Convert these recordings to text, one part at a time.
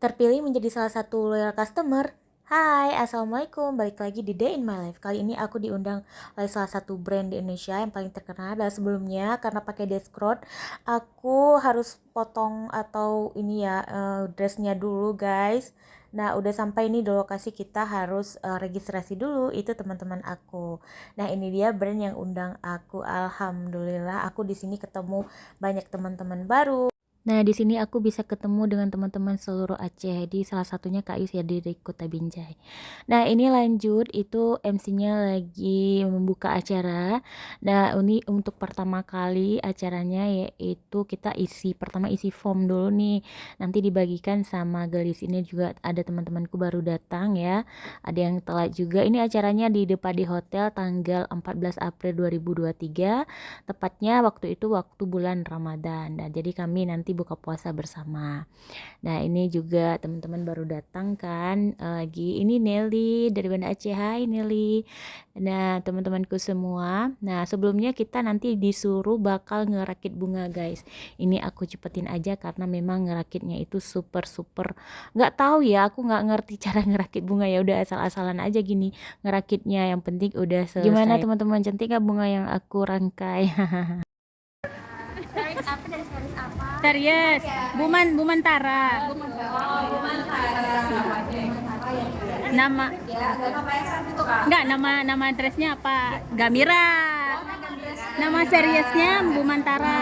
terpilih menjadi salah satu loyal customer. Hai, Assalamualaikum, balik lagi di Day in My Life. Kali ini aku diundang oleh salah satu brand di Indonesia yang paling terkenal. Dan sebelumnya karena pakai dress code, aku harus potong atau ini ya dressnya dulu guys. Nah udah sampai nih di lokasi, kita harus registrasi dulu, itu teman-teman aku. Nah ini dia brand yang undang aku. Alhamdulillah aku di sini ketemu banyak teman-teman baru. Nah, di sini aku bisa ketemu dengan teman-teman seluruh Aceh, di salah satunya Kak Yus ya, di Kota Binjai. Nah, ini lanjut, itu MC-nya lagi membuka acara. Nah, ini untuk pertama kali acaranya, yaitu kita pertama isi form dulu nih. Nanti dibagikan sama gelis. Ini juga ada teman-temanku baru datang ya. Ada yang telat juga. Ini acaranya di Depadi Hotel tanggal 14 April 2023. Tepatnya waktu itu waktu bulan Ramadan. Nah, jadi kami nanti buka puasa bersama. Nah, ini juga teman-teman baru datang kan. Lagi ini Nelly dari Banda Aceh. Hai Nelly. Nah, teman-temanku semua. Nah, sebelumnya kita nanti disuruh bakal ngerakit bunga, guys. Ini aku cepetin aja karena memang ngerakitnya itu super nggak tahu ya, aku nggak ngerti cara ngerakit bunga, ya udah asal-asalan aja gini ngerakitnya. Yang penting udah selesai. Gimana teman-teman, cantik gak bunga yang aku rangkai? Series apa dari series apa? Serius, Bumantara. Nama enggak, nama dressnya apa? Gamira. Nama seriusnya Bumantara.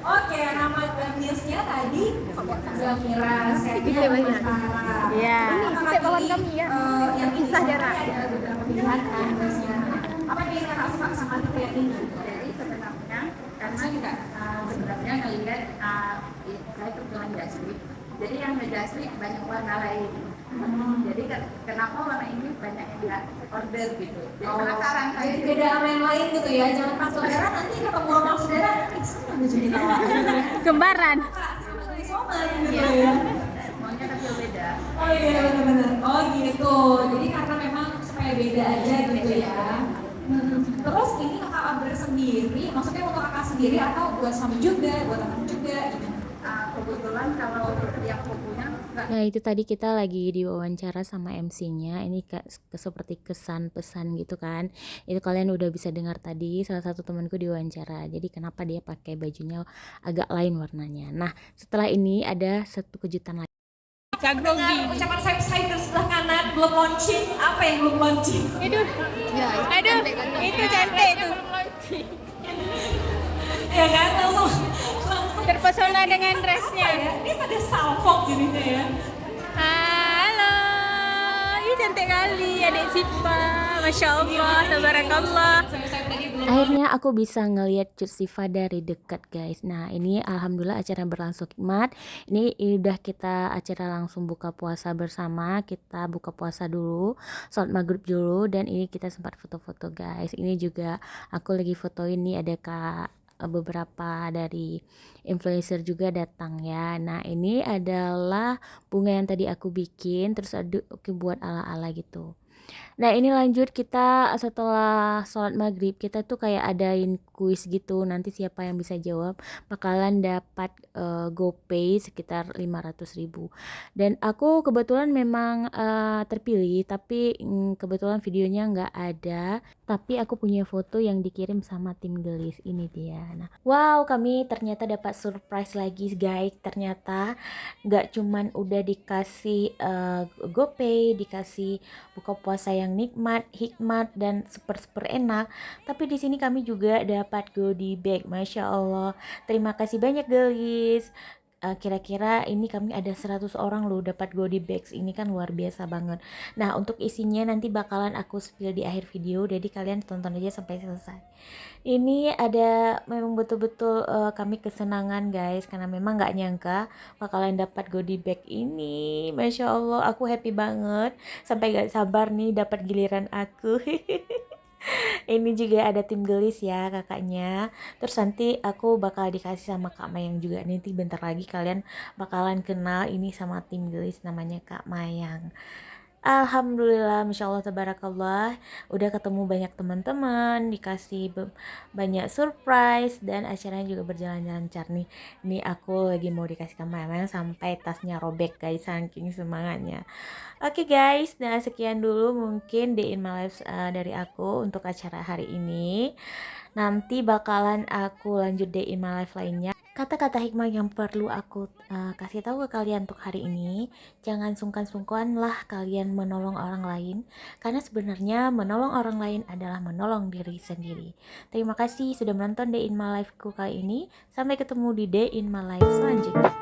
Oke, nama gamesnya tadi Gamira setnya Bumantara. Iya. Ini bawaan kami ya. Yang kisah jarak. Ada beberapa pilihan gamesnya. Apa yang kakak suka sama tipe yang ini? Jadi sebenarnya karena juga sebenarnya ngelihat saya kebetulan jasri, jadi yang jasri banyak warna lain. Jadi kenapa warna ini banyak yang nggak order gitu? Jadi penasaran saya. Jadi beda sama yang lain gitu ya. Jangan pas saudara nanti ketemu sama saudara. Sama jadi kawan. Kembaran. Sama gitu ya. Maunya tapi beda. Oh iya benar-benar. Oh gitu. Jadi karena memang supaya beda aja gitu ya. Terus ini kakak order sendiri, maksudnya untuk kakak sendiri atau buat suami juga, buat anak juga? Kebetulan kalau yang punya Nah, itu tadi kita lagi diwawancara sama MC-nya. Ini seperti kesan pesan gitu kan. Itu kalian udah bisa dengar tadi, salah satu temanku diwawancara. Jadi kenapa dia pakai bajunya agak lain warnanya. Nah, setelah ini ada satu kejutan lagi. Dengan ucapan saya di sebelah kanan belum launching, apa yang belum launching? Aduh, itu cantik tuh. Ya kan, langsung Terpesona dengan dressnya. ya. Ini pada salfok jadinya ya. Halo, ini cantik kali adik Sipa. Masya Allah, tabarakallah. Akhirnya aku bisa ngelihat Cut Sifa dari dekat guys. Nah ini alhamdulillah acara berlangsung hikmat. Ini udah kita acara langsung buka puasa bersama. Kita buka puasa dulu, sholat maghrib dulu, dan ini kita sempat foto-foto guys. Ini juga aku lagi fotoin nih, ada beberapa dari influencer juga datang ya. Nah ini adalah bunga yang tadi aku bikin, terus aku buat ala-ala gitu. Nah ini lanjut, kita setelah sholat maghrib kita tuh kayak adain kuis gitu. Nanti siapa yang bisa jawab bakalan dapat GoPay sekitar 500.000. Dan aku kebetulan memang terpilih, tapi kebetulan videonya nggak ada. Tapi aku punya foto yang dikirim sama tim gelis, ini dia. Nah, wow, kami ternyata dapat surprise lagi guys. Ternyata nggak cuman udah dikasih GoPay, dikasih buka puasa yang nikmat, hikmat, dan super enak. Tapi di sini kami juga dapat goodie bag. Masya Allah. Terima kasih banyak gelis. Kira-kira ini kami ada 100 orang loh dapat goodie bags. Ini kan luar biasa banget. Nah untuk isinya nanti bakalan aku spill di akhir video, jadi kalian tonton aja sampai selesai. Ini ada memang betul-betul kami kesenangan guys, karena memang nggak nyangka bakalan dapat goodie bag ini. Masya Allah, aku happy banget sampai gak sabar nih dapat giliran aku. Ini juga ada tim gelis ya kakaknya. Terus nanti aku bakal dikasih sama Kak Mayang juga. Nanti bentar lagi kalian bakalan kenal ini sama tim gelis, namanya Kak Mayang. Alhamdulillah, Masya Allah, Tabarakallah, udah ketemu banyak teman-teman, dikasih banyak surprise, dan acaranya juga berjalan lancar nih. Ini aku lagi mau dikasih kameramen sampai tasnya robek guys, saking semangatnya. Oke guys, nah sekian dulu mungkin Day in My Life dari aku untuk acara hari ini. Nanti bakalan aku lanjut Day in My Life lainnya. Kata-kata hikmah yang perlu aku kasih tahu ke kalian untuk hari ini, jangan sungkan-sungkan lah kalian menolong orang lain, karena sebenarnya menolong orang lain adalah menolong diri sendiri. Terima kasih sudah menonton Day in My Life ku kali ini. Sampai ketemu di Day in My Life selanjutnya.